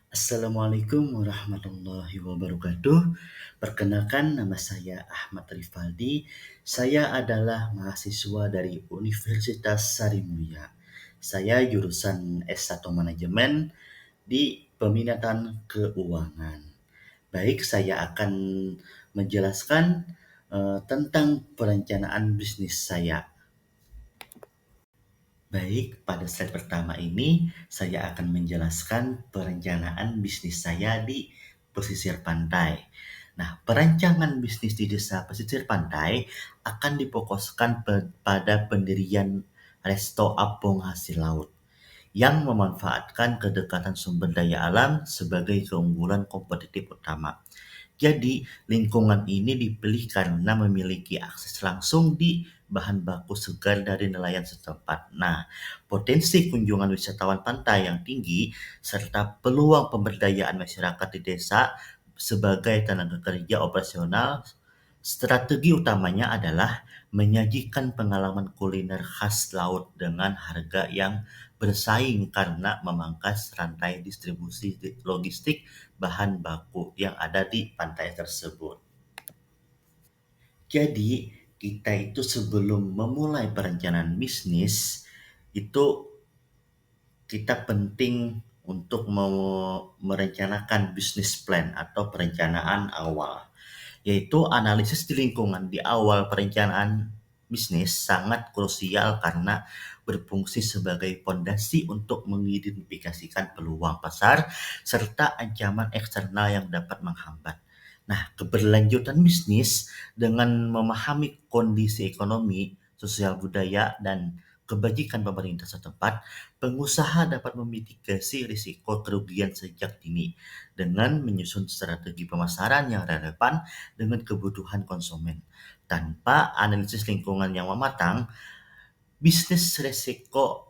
Assalamualaikum warahmatullahi wabarakatuh. Perkenalkan, nama saya Ahmad Rifaldi. Saya adalah mahasiswa dari Universitas Sarimuya. Saya jurusan S1 Manajemen di Peminatan Keuangan. Baik, saya akan menjelaskan tentang perencanaan bisnis saya. Baik, pada slide pertama ini saya akan menjelaskan perencanaan bisnis saya di pesisir pantai. Nah, perancangan bisnis di desa pesisir pantai akan difokuskan pada pendirian resto apung hasil laut yang memanfaatkan kedekatan sumber daya alam sebagai keunggulan kompetitif utama. Jadi, lingkungan ini dipilih karena memiliki akses langsung di bahan baku segar dari nelayan setempat. Nah, potensi kunjungan wisatawan pantai yang tinggi serta peluang pemberdayaan masyarakat di desa sebagai tenaga kerja operasional. Strategi utamanya adalah menyajikan pengalaman kuliner khas laut dengan harga yang bersaing karena memangkas rantai distribusi logistik bahan baku yang ada di pantai tersebut. Jadi, kita itu sebelum memulai perencanaan bisnis, itu kita penting untuk merencanakan bisnis plan atau perencanaan awal, yaitu analisis di lingkungan di awal perencanaan bisnis sangat krusial karena berfungsi sebagai fondasi untuk mengidentifikasikan peluang pasar serta ancaman eksternal yang dapat menghambat. Nah, keberlanjutan bisnis dengan memahami kondisi ekonomi, sosial budaya, dan kebajikan pemerintah setempat, pengusaha dapat memitigasi risiko kerugian sejak dini dengan menyusun strategi pemasaran yang relevan dengan kebutuhan konsumen. Tanpa analisis lingkungan yang mematang, bisnis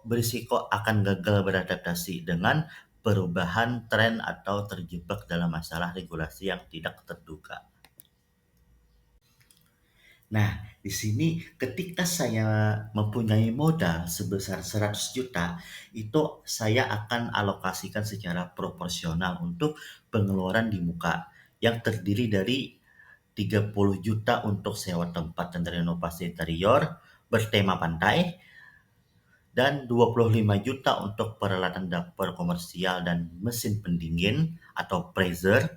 berisiko akan gagal beradaptasi dengan perubahan tren atau terjebak dalam masalah regulasi yang tidak terduga. Nah, di sini ketika saya mempunyai modal sebesar 100 juta, itu saya akan alokasikan secara proporsional untuk pengeluaran di muka yang terdiri dari 30 juta untuk sewa tempat dan renovasi interior bertema pantai, dan 25 juta untuk peralatan dapur komersial dan mesin pendingin atau freezer,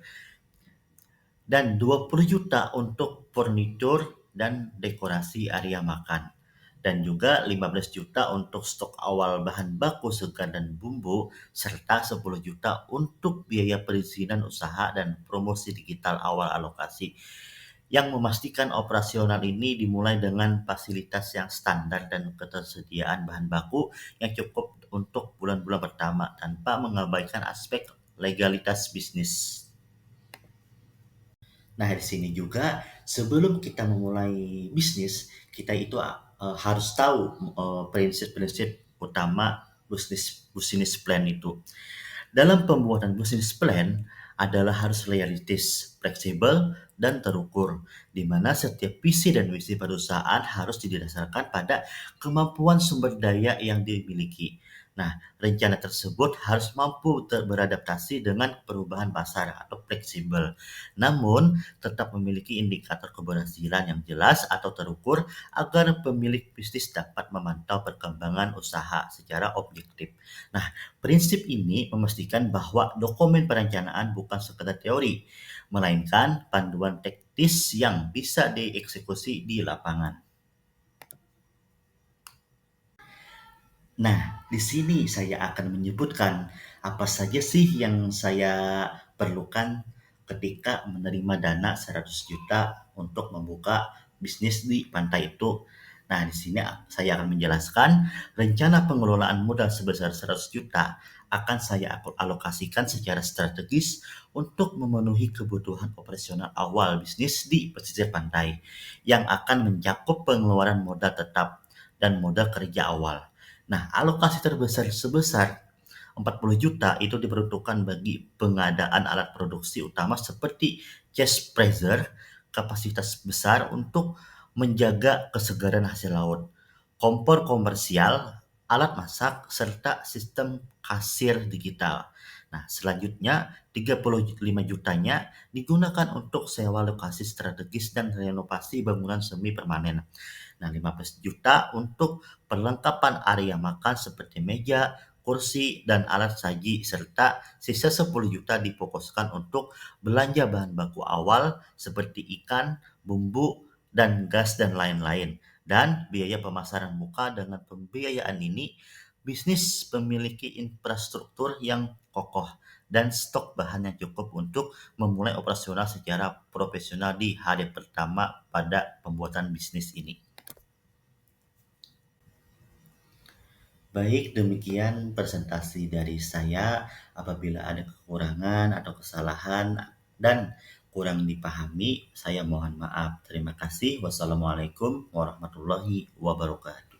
dan 20 juta untuk furnitur dan dekorasi area makan. Dan juga 15 juta untuk stok awal bahan baku segar dan bumbu, serta 10 juta untuk biaya perizinan usaha dan promosi digital awal alokasi. Yang memastikan operasional ini dimulai dengan fasilitas yang standar dan ketersediaan bahan baku yang cukup untuk bulan-bulan pertama tanpa mengabaikan aspek legalitas bisnis. Nah, di sini juga sebelum kita memulai bisnis, kita itu harus tahu prinsip-prinsip utama bisnis plan itu. Dalam pembuatan bisnis plan adalah harus realistis, fleksibel, dan terukur, di mana setiap visi dan misi perusahaan harus didasarkan pada kemampuan sumber daya yang dimiliki. Nah, rencana tersebut harus mampu beradaptasi dengan perubahan pasar atau fleksibel, namun tetap memiliki indikator keberhasilan yang jelas atau terukur agar pemilik bisnis dapat memantau perkembangan usaha secara objektif. Nah, prinsip ini memastikan bahwa dokumen perencanaan bukan sekedar teori, melainkan panduan teknis yang bisa dieksekusi di lapangan. Nah, di sini saya akan menyebutkan apa saja sih yang saya perlukan ketika menerima dana 100 juta untuk membuka bisnis di pantai itu. Nah, di sini saya akan menjelaskan rencana pengelolaan modal sebesar 100 juta akan saya alokasikan secara strategis untuk memenuhi kebutuhan operasional awal bisnis di pesisir pantai yang akan mencakup pengeluaran modal tetap dan modal kerja awal. Nah, alokasi terbesar sebesar 40 juta itu diperuntukkan bagi pengadaan alat produksi utama seperti chest freezer kapasitas besar untuk menjaga kesegaran hasil laut, kompor komersial, alat masak, serta sistem kasir digital. Nah, selanjutnya 35 jutanya digunakan untuk sewa lokasi strategis dan renovasi bangunan semi permanen. Nah, 15 juta untuk perlengkapan area makan seperti meja, kursi, dan alat saji, serta sisa 10 juta difokuskan untuk belanja bahan baku awal seperti ikan, bumbu, dan gas dan lain-lain. Dan biaya pemasaran muka. Dengan pembiayaan ini, bisnis memiliki infrastruktur yang kokoh dan stok bahan yang cukup untuk memulai operasional secara profesional di hari pertama pada pembuatan bisnis ini. Baik, demikian presentasi dari saya. Apabila ada kekurangan atau kesalahan dan kurang dipahami, saya mohon maaf. Terima kasih. Wassalamualaikum warahmatullahi wabarakatuh.